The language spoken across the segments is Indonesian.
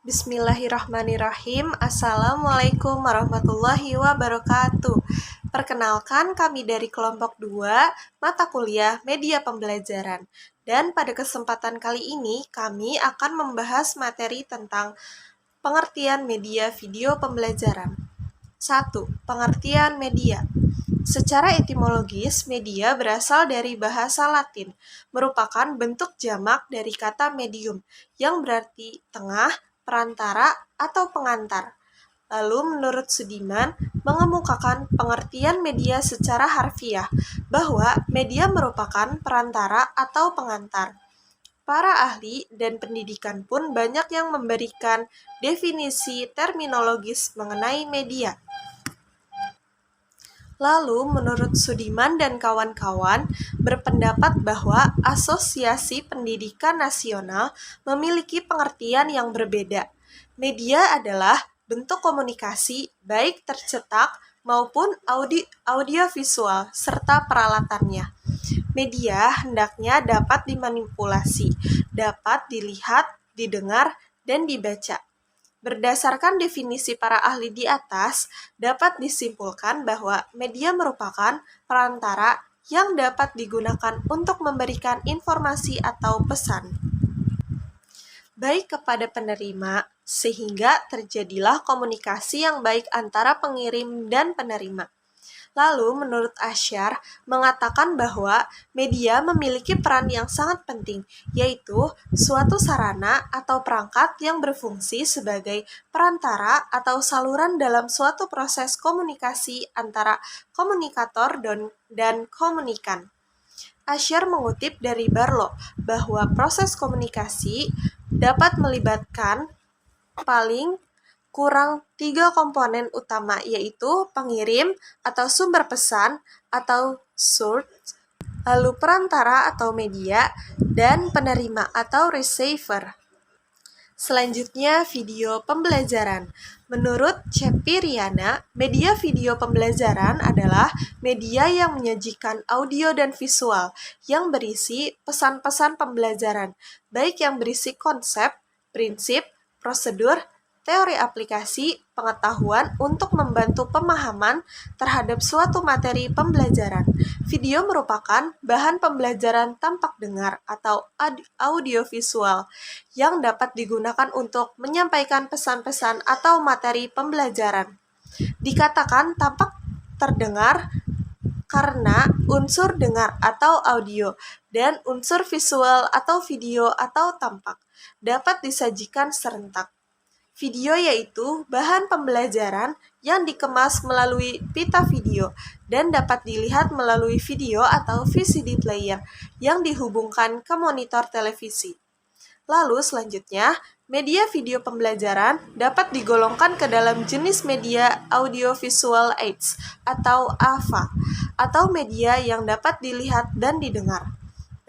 Bismillahirrahmanirrahim. Assalamualaikum warahmatullahi wabarakatuh. Perkenalkan, kami dari kelompok 2 mata kuliah Media Pembelajaran. Dan pada kesempatan kali ini kami akan membahas materi tentang pengertian media video pembelajaran. 1. Pengertian media. Secara etimologis, media berasal dari bahasa Latin, merupakan bentuk jamak dari kata medium, yang berarti tengah, perantara, atau pengantar. Lalu menurut Sudiman, mengemukakan pengertian media secara harfiah, bahwa media merupakan perantara atau pengantar. Para ahli dan pendidikan pun banyak yang memberikan definisi terminologis mengenai media. Lalu, menurut Sudiman dan kawan-kawan, berpendapat bahwa Asosiasi Pendidikan Nasional memiliki pengertian yang berbeda. Media adalah bentuk komunikasi baik tercetak maupun audiovisual serta peralatannya. Media hendaknya dapat dimanipulasi, dapat dilihat, didengar, dan dibaca. Berdasarkan definisi para ahli di atas, dapat disimpulkan bahwa media merupakan perantara yang dapat digunakan untuk memberikan informasi atau pesan, baik kepada penerima, sehingga terjadilah komunikasi yang baik antara pengirim dan penerima. Lalu, menurut Asyar, mengatakan bahwa media memiliki peran yang sangat penting, yaitu suatu sarana atau perangkat yang berfungsi sebagai perantara atau saluran dalam suatu proses komunikasi antara komunikator dan komunikan. Asyar mengutip dari Barlow bahwa proses komunikasi dapat melibatkan paling kurang 3 komponen utama, yaitu pengirim atau sumber pesan atau source, lalu perantara atau media, dan penerima atau receiver. Selanjutnya, video pembelajaran. Menurut Cepi Riana, media video pembelajaran adalah media yang menyajikan audio dan visual yang berisi pesan-pesan pembelajaran, baik yang berisi konsep, prinsip, prosedur, teori aplikasi, pengetahuan untuk membantu pemahaman terhadap suatu materi pembelajaran. Video merupakan bahan pembelajaran tampak dengar atau audiovisual yang dapat digunakan untuk menyampaikan pesan-pesan atau materi pembelajaran. Dikatakan tampak terdengar karena unsur dengar atau audio dan unsur visual atau video atau tampak dapat disajikan serentak. Video yaitu bahan pembelajaran yang dikemas melalui pita video dan dapat dilihat melalui video atau VCD player yang dihubungkan ke monitor televisi. Lalu selanjutnya, media video pembelajaran dapat digolongkan ke dalam jenis media audiovisual aids atau AVA, atau media yang dapat dilihat dan didengar.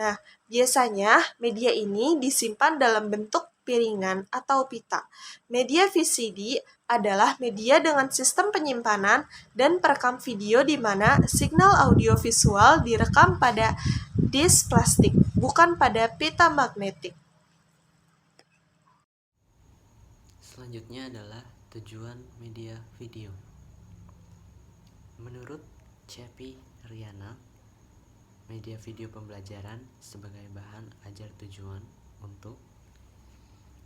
Nah, biasanya media ini disimpan dalam bentuk piringan atau pita. Media VCD adalah media dengan sistem penyimpanan dan perekam video di mana signal audiovisual direkam pada disk plastik, bukan pada pita magnetik. Selanjutnya adalah tujuan media video. Menurut Cepi Riana, media video pembelajaran sebagai bahan ajar tujuan untuk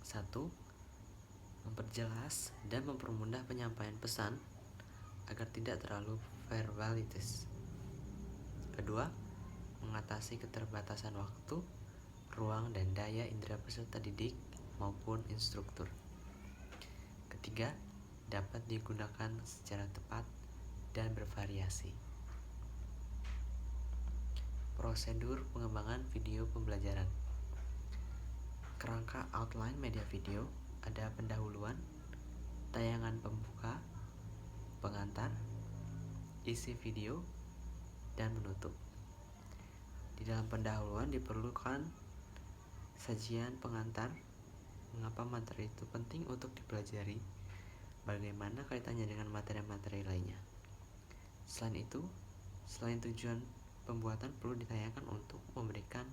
1. Memperjelas dan mempermudah penyampaian pesan agar tidak terlalu verbalitis. 2. Mengatasi keterbatasan waktu, ruang, dan daya indera peserta didik maupun instruktur. 3. Dapat digunakan secara tepat dan bervariasi. Prosedur pengembangan video pembelajaran. Kerangka outline media video ada pendahuluan, tayangan pembuka, pengantar, isi video, dan menutup. Di dalam pendahuluan diperlukan sajian pengantar, mengapa materi itu penting untuk dipelajari, bagaimana kaitannya dengan materi-materi lainnya. Selain itu, selain tujuan pembuatan perlu ditayangkan untuk memberikan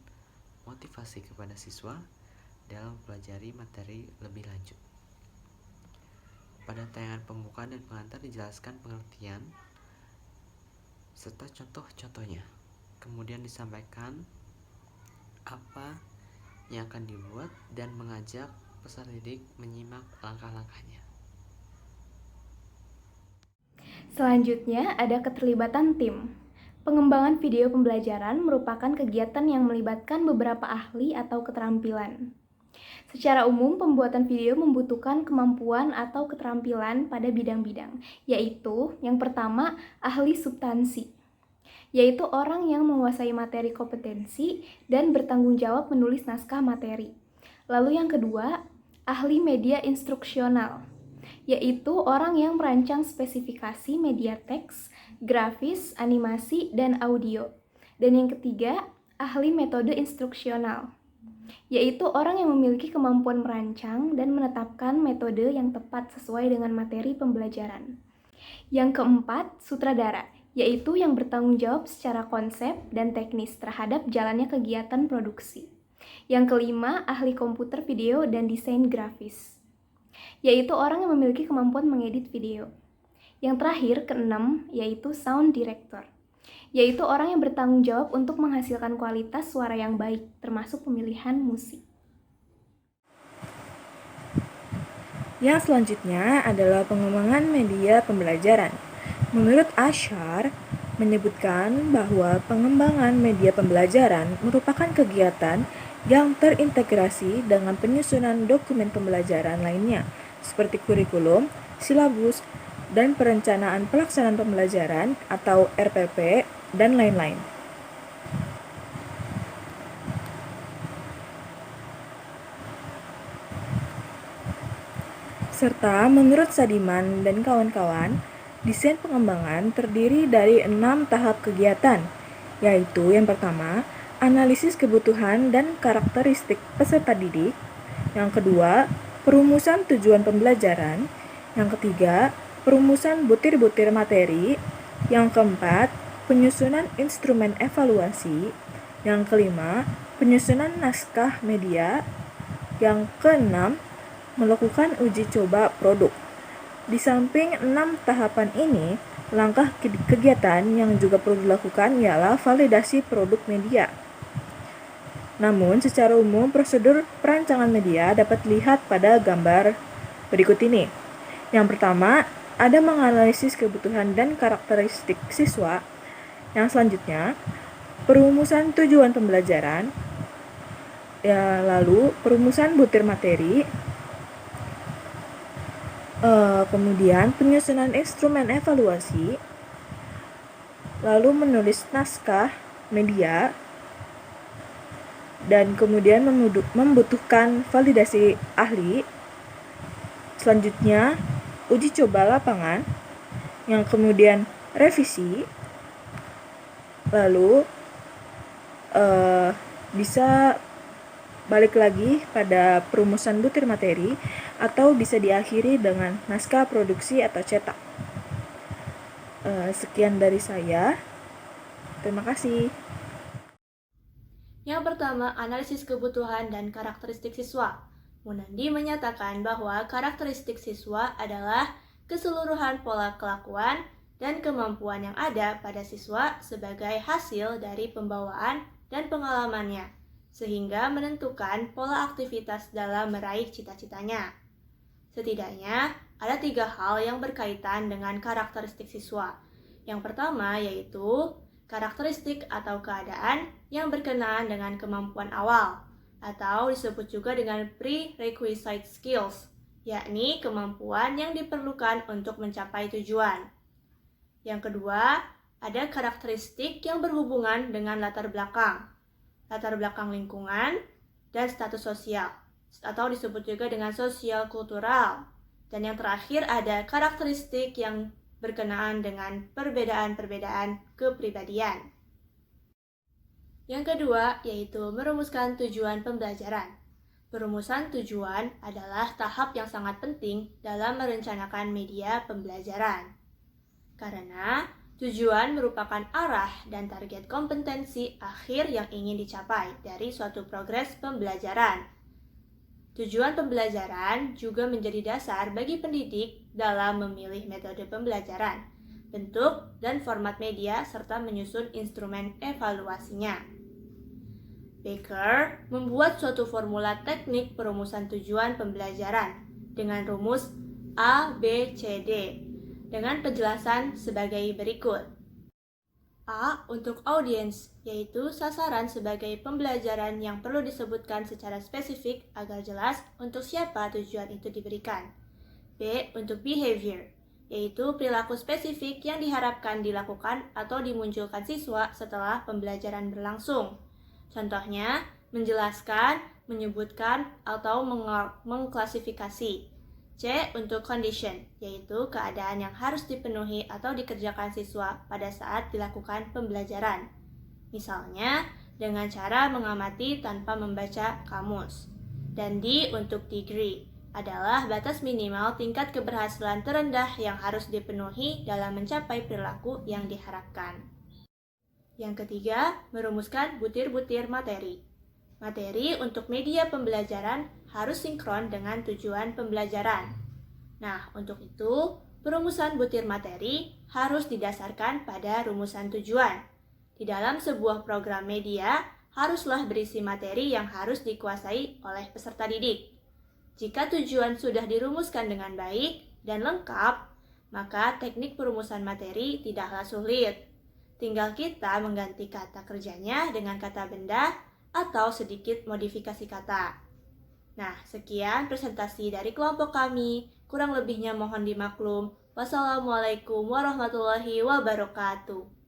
motivasi kepada siswa dalam mempelajari materi lebih lanjut. Pada tayangan pembuka dan pengantar dijelaskan pengertian serta contoh-contohnya. Kemudian disampaikan apa yang akan dibuat dan mengajak peserta didik menyimak langkah-langkahnya. Selanjutnya ada keterlibatan tim. Pengembangan video pembelajaran merupakan kegiatan yang melibatkan beberapa ahli atau keterampilan. Secara umum, pembuatan video membutuhkan kemampuan atau keterampilan pada bidang-bidang, yaitu yang pertama, ahli substansi, yaitu orang yang menguasai materi kompetensi dan bertanggung jawab menulis naskah materi. Lalu yang kedua, ahli media instruksional, yaitu orang yang merancang spesifikasi media teks, grafis, animasi, dan audio. Dan yang ketiga, ahli metode instruksional, yaitu orang yang memiliki kemampuan merancang dan menetapkan metode yang tepat sesuai dengan materi pembelajaran. Yang keempat, sutradara, yaitu yang bertanggung jawab secara konsep dan teknis terhadap jalannya kegiatan produksi. Yang kelima, ahli komputer video dan desain grafis, yaitu orang yang memiliki kemampuan mengedit video. Yang terakhir, keenam, yaitu sound director, yaitu orang yang bertanggung jawab untuk menghasilkan kualitas suara yang baik, termasuk pemilihan musik. Yang selanjutnya adalah pengembangan media pembelajaran. Menurut Ashar, menyebutkan bahwa pengembangan media pembelajaran merupakan kegiatan yang terintegrasi dengan penyusunan dokumen pembelajaran lainnya, seperti kurikulum, silabus, dan perencanaan pelaksanaan pembelajaran atau RPP, dan lain-lain. Serta menurut Sadiman dan kawan-kawan, desain pengembangan terdiri dari 6 tahap kegiatan, yaitu yang pertama, analisis kebutuhan dan karakteristik peserta didik. Yang kedua, perumusan tujuan pembelajaran. Yang ketiga, perumusan butir-butir materi. Yang keempat, penyusunan instrumen evaluasi. Yang kelima, penyusunan naskah media. Yang keenam, melakukan uji coba produk. Di samping 6 tahapan ini, langkah kegiatan yang juga perlu dilakukan ialah validasi produk media. Namun, secara umum, prosedur perancangan media dapat dilihat pada gambar berikut ini. Yang pertama, ada menganalisis kebutuhan dan karakteristik siswa. Yang selanjutnya, perumusan tujuan pembelajaran. Lalu, perumusan butir materi. Kemudian, penyusunan instrumen evaluasi. Lalu, menulis naskah media. Dan kemudian membutuhkan validasi ahli. Selanjutnya, uji coba lapangan, yang kemudian revisi. Lalu bisa balik lagi pada perumusan butir materi, atau bisa diakhiri dengan naskah produksi atau cetak. Sekian dari saya. Terima kasih. Yang pertama, analisis kebutuhan dan karakteristik siswa. Munandi menyatakan bahwa karakteristik siswa adalah keseluruhan pola kelakuan dan kemampuan yang ada pada siswa sebagai hasil dari pembawaan dan pengalamannya, sehingga menentukan pola aktivitas dalam meraih cita-citanya. Setidaknya, ada 3 hal yang berkaitan dengan karakteristik siswa. Yang pertama yaitu karakteristik atau keadaan yang berkenaan dengan kemampuan awal, atau disebut juga dengan prerequisite skills, yakni kemampuan yang diperlukan untuk mencapai tujuan. Yang kedua, ada karakteristik yang berhubungan dengan latar belakang lingkungan, dan status sosial, atau disebut juga dengan sosial kultural. Dan yang terakhir ada karakteristik yang berkenaan dengan perbedaan-perbedaan kepribadian. Yang kedua yaitu merumuskan tujuan pembelajaran. Perumusan tujuan adalah tahap yang sangat penting dalam merencanakan media pembelajaran. Karena tujuan merupakan arah dan target kompetensi akhir yang ingin dicapai dari suatu progres pembelajaran. Tujuan pembelajaran juga menjadi dasar bagi pendidik dalam memilih metode pembelajaran, bentuk dan format media, serta menyusun instrumen evaluasinya. Baker membuat suatu formula teknik perumusan tujuan pembelajaran dengan rumus A, B, C, D dengan penjelasan sebagai berikut. A untuk audience, yaitu sasaran sebagai pembelajaran yang perlu disebutkan secara spesifik agar jelas untuk siapa tujuan itu diberikan. B untuk behavior, yaitu perilaku spesifik yang diharapkan dilakukan atau dimunculkan siswa setelah pembelajaran berlangsung. Contohnya, menjelaskan, menyebutkan, atau mengklasifikasi. C untuk condition, yaitu keadaan yang harus dipenuhi atau dikerjakan siswa pada saat dilakukan pembelajaran. Misalnya, dengan cara mengamati tanpa membaca kamus. Dan D untuk degree, adalah batas minimal tingkat keberhasilan terendah yang harus dipenuhi dalam mencapai perilaku yang diharapkan. Yang ketiga, merumuskan butir-butir materi. Materi untuk media pembelajaran harus sinkron dengan tujuan pembelajaran. Nah, untuk itu, perumusan butir materi harus didasarkan pada rumusan tujuan. Di dalam sebuah program media, haruslah berisi materi yang harus dikuasai oleh peserta didik. Jika tujuan sudah dirumuskan dengan baik dan lengkap, maka teknik perumusan materi tidaklah sulit. Tinggal kita mengganti kata kerjanya dengan kata benda atau sedikit modifikasi kata. Nah, sekian presentasi dari kelompok kami. Kurang lebihnya mohon dimaklum. Wassalamualaikum warahmatullahi wabarakatuh.